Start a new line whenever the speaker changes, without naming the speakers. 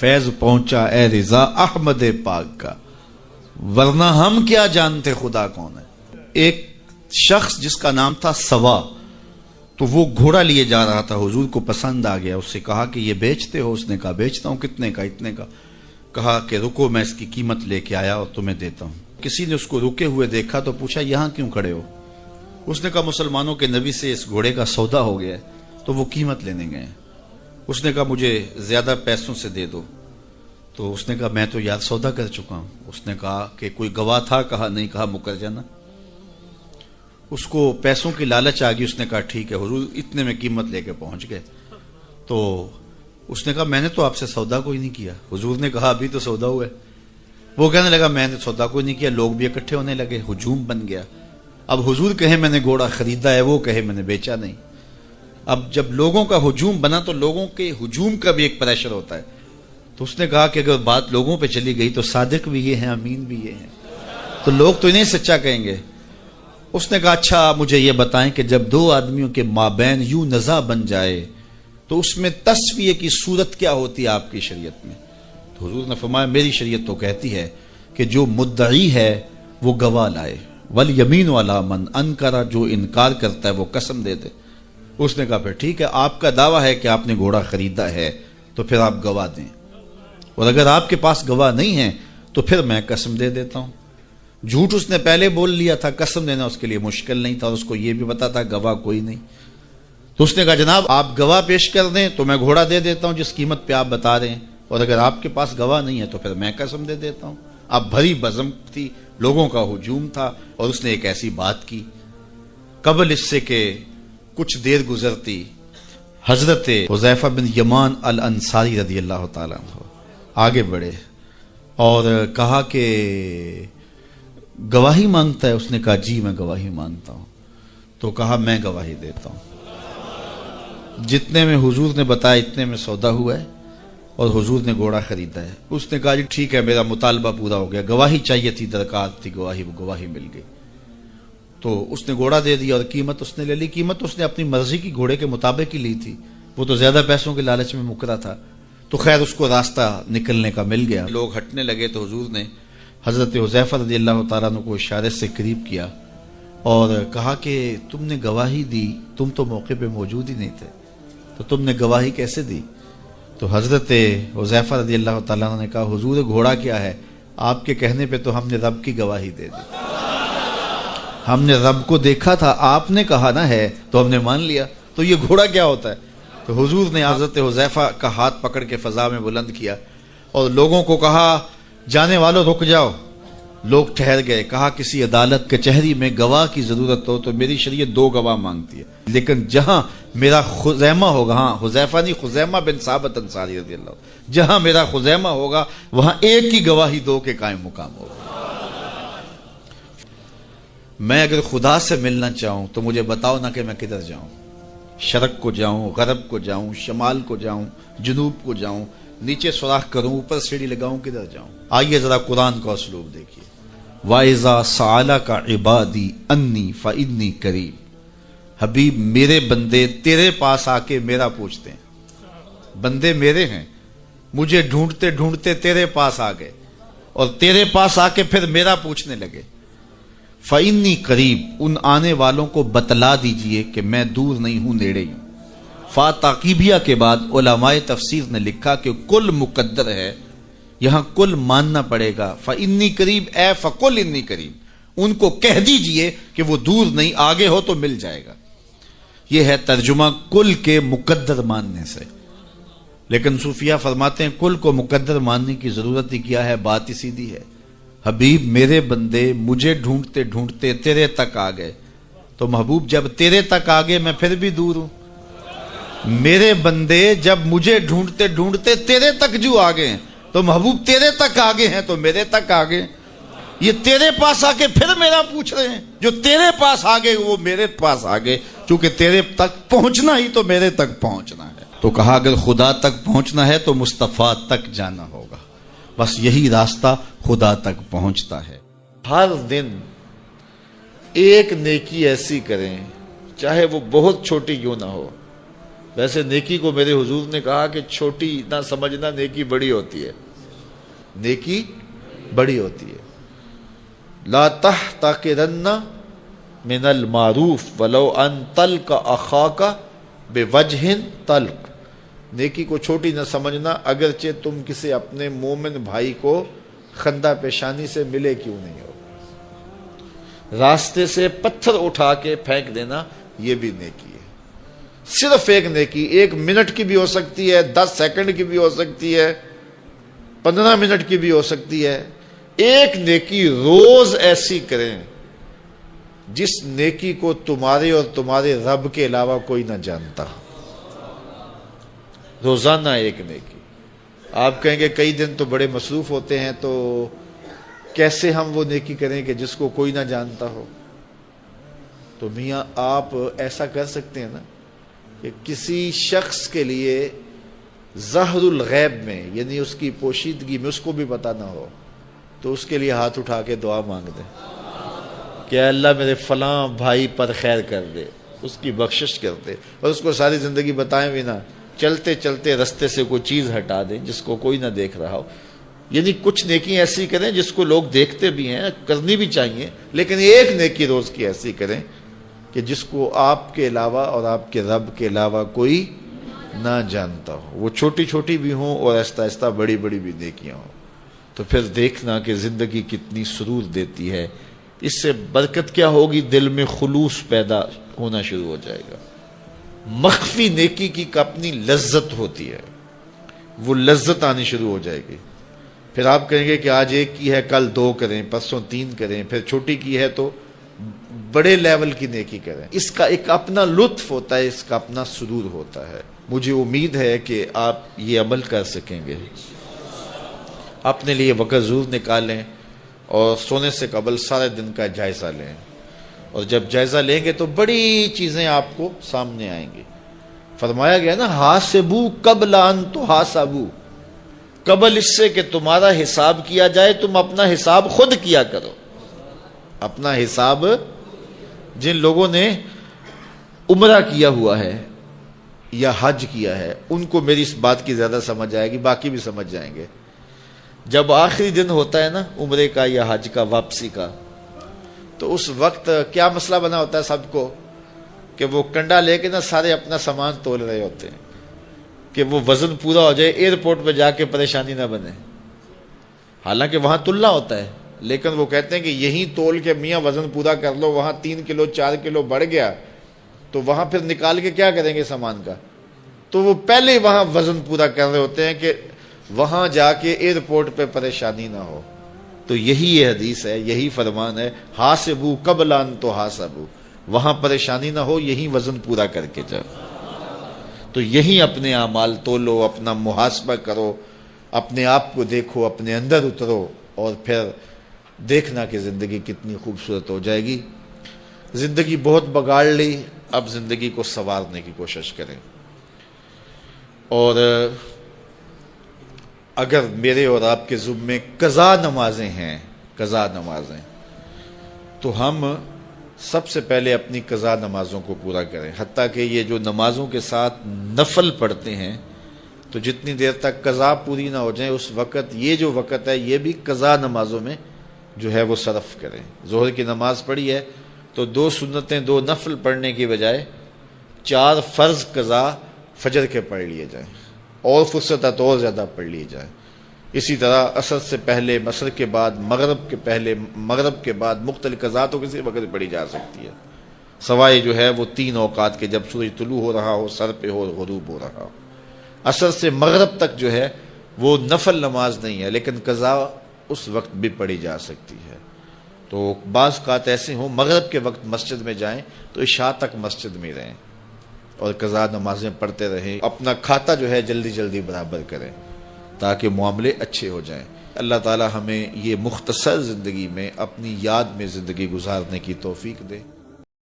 فیض پہنچا اے رضا احمد پاک کا، ورنہ ہم کیا جانتے خدا کون ہے۔ ایک شخص جس کا نام تھا سوا، تو وہ گھوڑا لیے جا رہا تھا، حضور کو پسند آ گیا، اس سے کہا کہ یہ بیچتے ہو؟ اس نے کہا بیچتا ہوں۔ کتنے کا؟ اتنے کا۔ کہا کہ رکو میں اس کی قیمت لے کے آیا اور تمہیں دیتا ہوں۔ کسی نے اس کو رکے ہوئے دیکھا تو پوچھا یہاں کیوں کھڑے ہو؟ اس نے کہا مسلمانوں کے نبی سے اس گھوڑے کا سودا ہو گیا ہے تو وہ قیمت لینے گئے ہیں۔ اس نے کہا مجھے زیادہ پیسوں سے دے دو۔ تو اس نے کہا میں تو یار سودا کر چکا ہوں۔ اس نے کہا کہ کوئی گواہ تھا؟ کہا نہیں۔ کہا مکر جانا۔ اس کو پیسوں کی لالچ آ گئی، اس نے کہا ٹھیک ہے حضور، اتنے میں قیمت لے کے پہنچ گئے۔ تو اس نے کہا میں نے تو آپ سے سودا کوئی نہیں کیا۔ حضور نے کہا ابھی تو سودا ہوا ہے۔ وہ کہنے لگا میں نے سودا کوئی نہیں کیا۔ لوگ بھی اکٹھے ہونے لگے، ہجوم بن گیا۔ اب حضور کہے میں نے گھوڑا خریدا ہے، وہ کہے میں نے بیچا نہیں۔ اب جب لوگوں کا ہجوم بنا تو لوگوں کے ہجوم کا بھی ایک پریشر ہوتا ہے۔ تو اس نے کہا کہ اگر بات لوگوں پہ چلی گئی تو صادق بھی یہ ہیں، امین بھی یہ ہیں، تو لوگ تو انہیں سچا کہیں گے۔ اس نے کہا اچھا مجھے یہ بتائیں کہ جب دو آدمیوں کے مابین یوں نزاع بن جائے تو اس میں تسویہ کی صورت کیا ہوتی ہے آپ کی شریعت میں؟ تو حضور نے فرمایا میری شریعت تو کہتی ہے کہ جو مدعی ہے وہ گواہ لائے، والیمین علی من انکر، جو انکار کرتا ہے وہ قسم دے دے۔ اس نے کہا پھر ٹھیک ہے، آپ کا دعویٰ ہے کہ آپ نے گھوڑا خریدا ہے تو پھر آپ گواہ دیں، اور اگر آپ کے پاس گواہ نہیں ہے تو پھر میں قسم دے دیتا ہوں۔ جھوٹ اس نے پہلے بول لیا تھا، قسم دینا اس کے لیے مشکل نہیں تھا، اور اس کو یہ بھی پتا تھا گواہ کوئی نہیں۔ تو اس نے کہا جناب آپ گواہ پیش کر دیں تو میں گھوڑا دے دیتا ہوں جس قیمت پہ آپ بتا رہے ہیں، اور اگر آپ کے پاس گواہ نہیں ہے تو پھر میں قسم دے دیتا ہوں۔ اب بھری بزم تھی، لوگوں کا ہجوم تھا، اور اس نے ایک ایسی بات کی۔ قبل اس سے کہ کچھ دیر گزرتی، حضرت حذیفہ بن یمان الانصاری رضی اللہ تعالیٰ عنہ آگے بڑھے اور کہا کہ گواہی مانگتا ہے؟ اس نے کہا جی میں گواہی مانگتا ہوں۔ تو کہا میں گواہی دیتا ہوں، جتنے میں حضور نے بتایا اتنے میں سودا ہوا ہے اور حضور نے گھوڑا خریدا ہے۔ اس نے کہا جی ٹھیک ہے میرا مطالبہ پورا ہو گیا، گواہی چاہیے تھی، درکار تھی گواہی، وہ گواہی مل گئی۔ تو اس نے گھوڑا دے دیا اور قیمت اس نے لے لی۔ قیمت اس نے اپنی مرضی کی گھوڑے کے مطابق ہی لی تھی، وہ تو زیادہ پیسوں کے لالچ میں مکرا تھا۔ تو خیر اس کو راستہ نکلنے کا مل گیا۔ لوگ ہٹنے لگے تو حضور نے حضرت حذیفہ رضی اللہ تعالیٰ عنہ کو اشارے سے قریب کیا اور کہا کہ تم نے گواہی دی، تم تو موقع پہ موجود ہی نہیں تھے، تو تم نے گواہی کیسے دی؟ تو حضرت حذیفہ رضی اللہ تعالیٰ عنہ نے کہا حضور گھوڑا کیا ہے، آپ کے کہنے پہ تو ہم نے رب کی گواہی دے دی، ہم نے رب کو دیکھا تھا، آپ نے کہا نہ ہے تو ہم نے مان لیا، تو یہ گھوڑا کیا ہوتا ہے؟ تو حضور نے حضرت حذیفہ کا ہاتھ پکڑ کے فضا میں بلند کیا اور لوگوں کو کہا جانے والوں رک جاؤ۔ لوگ ٹھہر گئے۔ کہا کسی عدالت کچہری میں گواہ کی ضرورت ہو تو میری شریعت 2 گواہ مانگتی ہے، لیکن جہاں میرا خزیمہ ہوگا، ہاں حذیفہ نہیں، خزیمہ بن ثابت انصاری رضی اللہ عنہ، جہاں میرا خزیمہ ہوگا وہاں ایک کی گواہی 2 کے قائم مقام ہوگا۔ میں اگر خدا سے ملنا چاہوں تو مجھے بتاؤ نہ کہ میں کدھر جاؤں، شرق کو جاؤں، غرب کو جاؤں، شمال کو جاؤں، جنوب کو جاؤں، نیچے سوراخ کروں، اوپر سیڑھی لگاؤں، کدھر جاؤں؟ آئیے ذرا قرآن کا اسلوب دیکھیے۔ وَإِذَا سَأَلَكَ عِبَادِي أَنِّي فَإِنِّي قَرِيبٌ، حبیب میرے بندے تیرے پاس آ کے میرا پوچھتے ہیں، بندے میرے ہیں، مجھے ڈھونڈتے ڈھونڈتے تیرے پاس آ گئے اور تیرے پاس آ کے پھر میرا پوچھنے لگے۔ فَإِنِّي قَرِيبٌ، ان آنے والوں کو بتلا دیجئے کہ میں دور نہیں ہوں، نیڑے ہوں۔ فا تاقیبیہ کے بعد علماء تفسیر نے لکھا کہ کل مقدر ہے، یہاں کل ماننا پڑے گا۔ فَإِنِّي قَرِيبٌ اے فَقُلْ إِنِّي قَرِيبٌ، ان کو کہہ دیجئے کہ وہ دور نہیں، آگے ہو تو مل جائے گا۔ یہ ہے ترجمہ کل کے مقدر ماننے سے۔ لیکن صوفیہ فرماتے ہیں کل کو مقدر ماننے کی ضرورت ہی کیا ہے، بات ہی سیدھی ہے۔ حبیب میرے بندے مجھے ڈھونڈتے ڈھونڈتے تیرے تک آ گئے، تو محبوب جب تیرے تک آ گئے میں پھر بھی دور ہوں۔ میرے بندے جب مجھے ڈھونڈتے ڈھونڈتے تیرے تک جو آ گئے ہیں تو محبوب تیرے تک آگے ہیں تو میرے تک آگے۔ یہ تیرے پاس آ کے پھر میرا پوچھ رہے ہیں، جو تیرے پاس آگے وہ میرے پاس آگے، چونکہ تیرے تک پہنچنا ہی تو میرے تک پہنچنا ہے۔ تو کہا اگر خدا تک پہنچنا ہے تو مصطفیٰ تک جانا ہوگا، بس یہی راستہ خدا تک پہنچتا ہے۔ ہر دن ایک نیکی ایسی کریں چاہے وہ بہت چھوٹی کیوں نہ ہو، ویسے نیکی کو میرے حضور نے کہا کہ چھوٹی نہ سمجھنا، نیکی بڑی ہوتی ہے، نیکی بڑی ہوتی ہے۔ لا تحتقرن من المعروف ولو ان تلق اخاک بوجہ طلق، نیکی کو چھوٹی نہ سمجھنا اگرچہ تم کسی اپنے مومن بھائی کو خندہ پیشانی سے ملے کیوں نہیں ہو۔ راستے سے پتھر اٹھا کے پھینک دینا یہ بھی نیکی ہے۔ صرف ایک نیکی 1 منٹ کی بھی ہو سکتی ہے، 10 سیکنڈ کی بھی ہو سکتی ہے، 15 منٹ کی بھی ہو سکتی ہے۔ ایک نیکی روز ایسی کریں جس نیکی کو تمہارے اور تمہارے رب کے علاوہ کوئی نہ جانتا۔ روزانہ ایک نیکی۔ آپ کہیں گے کئی دن تو بڑے مصروف ہوتے ہیں، تو کیسے ہم وہ نیکی کریں کہ جس کو کوئی نہ جانتا ہو؟ تو میاں آپ ایسا کر سکتے ہیں نا کہ کسی شخص کے لیے ظاہر الغیب میں، یعنی اس کی پوشیدگی میں اس کو بھی پتہ نہ ہو، تو اس کے لیے ہاتھ اٹھا کے دعا مانگ دیں کہ اے اللہ میرے فلاں بھائی پر خیر کر دے، اس کی بخشش کر دے، اور اس کو ساری زندگی بتائیں بھی نہ، چلتے چلتے رستے سے کوئی چیز ہٹا دیں جس کو کوئی نہ دیکھ رہا ہو۔ یعنی کچھ نیکی ایسی کریں جس کو لوگ دیکھتے بھی ہیں، کرنی بھی چاہیے، لیکن ایک نیکی روز کی ایسی کریں کہ جس کو آپ کے علاوہ اور آپ کے رب کے علاوہ کوئی نہ جانتا ہو۔ وہ چھوٹی چھوٹی بھی ہوں اور آہستہ آہستہ بڑی بڑی بھی نیکیاں ہوں، تو پھر دیکھنا کہ زندگی کتنی سرور دیتی ہے۔ اس سے برکت کیا ہوگی؟ دل میں خلوص پیدا ہونا شروع ہو جائے گا۔ مخفی نیکی کی اپنی لذت ہوتی ہے، وہ لذت آنی شروع ہو جائے گی۔ پھر آپ کہیں گے کہ آج ایک کی ہے، کل 2 کریں، پرسوں 3 کریں، پھر چھوٹی کی ہے تو بڑے لیول کی نیکی کریں۔ اس کا ایک اپنا لطف ہوتا ہے، اس کا اپنا سرور ہوتا ہے۔ مجھے امید ہے کہ آپ یہ عمل کر سکیں گے۔ اپنے لیے وقت ضرور نکالیں اور سونے سے قبل سارے دن کا جائزہ لیں، اور جب جائزہ لیں گے تو بڑی چیزیں آپ کو سامنے آئیں گی۔ فرمایا گیا نا، حاسبو قبل ان تحاسبو، قبل اس سے کہ تمہارا حساب کیا جائے تم اپنا حساب خود کیا کرو۔ اپنا حساب، جن لوگوں نے عمرہ کیا ہوا ہے یا حج کیا ہے ان کو میری اس بات کی زیادہ سمجھ آئے گی، باقی بھی سمجھ جائیں گے۔ جب آخری دن ہوتا ہے نا عمرے کا یا حج کا، واپسی کا، تو اس وقت کیا مسئلہ بنا ہوتا ہے سب کو کہ وہ کنڈا لے کے نا سارے اپنا سامان تول رہے ہوتے ہیں کہ وہ وزن پورا ہو جائے، ایئرپورٹ پہ جا کے پریشانی نہ بنے۔ حالانکہ وہاں تلنا ہوتا ہے، لیکن وہ کہتے ہیں کہ یہیں تول کے میاں وزن پورا کر لو، وہاں 3 کلو 4 کلو بڑھ گیا تو وہاں پھر نکال کے کیا کریں گے سامان کا؟ تو وہ پہلے ہی وہاں وزن پورا کر رہے ہوتے ہیں کہ وہاں جا کے ایئرپورٹ پہ پریشانی نہ ہو۔ تو یہی یہ حدیث ہے، یہی فرمان ہے، حاسبو قبل ان تحاسبو، وہاں پریشانی نہ ہو، یہی وزن پورا کر کے جاؤ۔ تو یہی اپنے اعمال تولو، اپنا محاسبہ کرو، اپنے آپ کو دیکھو، اپنے اندر اترو، اور پھر دیکھنا کہ زندگی کتنی خوبصورت ہو جائے گی۔ زندگی بہت بگاڑ لی، اب زندگی کو سنوارنے کی کوشش کریں۔ اور اگر میرے اور آپ کے ذمے قضا نمازیں ہیں، قضا نمازیں، تو ہم سب سے پہلے اپنی قضا نمازوں کو پورا کریں۔ حتیٰ کہ یہ جو نمازوں کے ساتھ نفل پڑھتے ہیں، تو جتنی دیر تک قضا پوری نہ ہو جائیں اس وقت، یہ جو وقت ہے یہ بھی قضا نمازوں میں جو ہے وہ صرف کریں۔ ظہر کی نماز پڑھی ہے تو 2 سنتیں 2 نفل پڑھنے کی بجائے 4 فرض قضا فجر کے پڑھ لیے جائیں، اور فرصت ہے تو اور زیادہ پڑھ لیے جائیں۔ اسی طرح عصر سے پہلے، عصر کے بعد، مغرب کے پہلے، مغرب کے بعد، مختلف قضا تو کسی وقت پڑھی جا سکتی ہے، سوائے جو ہے وہ 3 اوقات کے، جب سورج طلوع ہو رہا ہو، سر پہ ہو، غروب ہو رہا ہو۔ عصر سے مغرب تک جو ہے وہ نفل نماز نہیں ہے، لیکن قضا اس وقت بھی پڑھی جا سکتی ہے۔ تو بعض اوقات ایسے ہوں مغرب کے وقت مسجد میں جائیں تو عشاء تک مسجد میں رہیں اور قضا نمازیں پڑھتے رہیں، اپنا کھاتا جو ہے جلدی جلدی برابر کریں تاکہ معاملے اچھے ہو جائیں۔ اللہ تعالی ہمیں یہ مختصر زندگی میں اپنی یاد میں زندگی گزارنے کی توفیق دے۔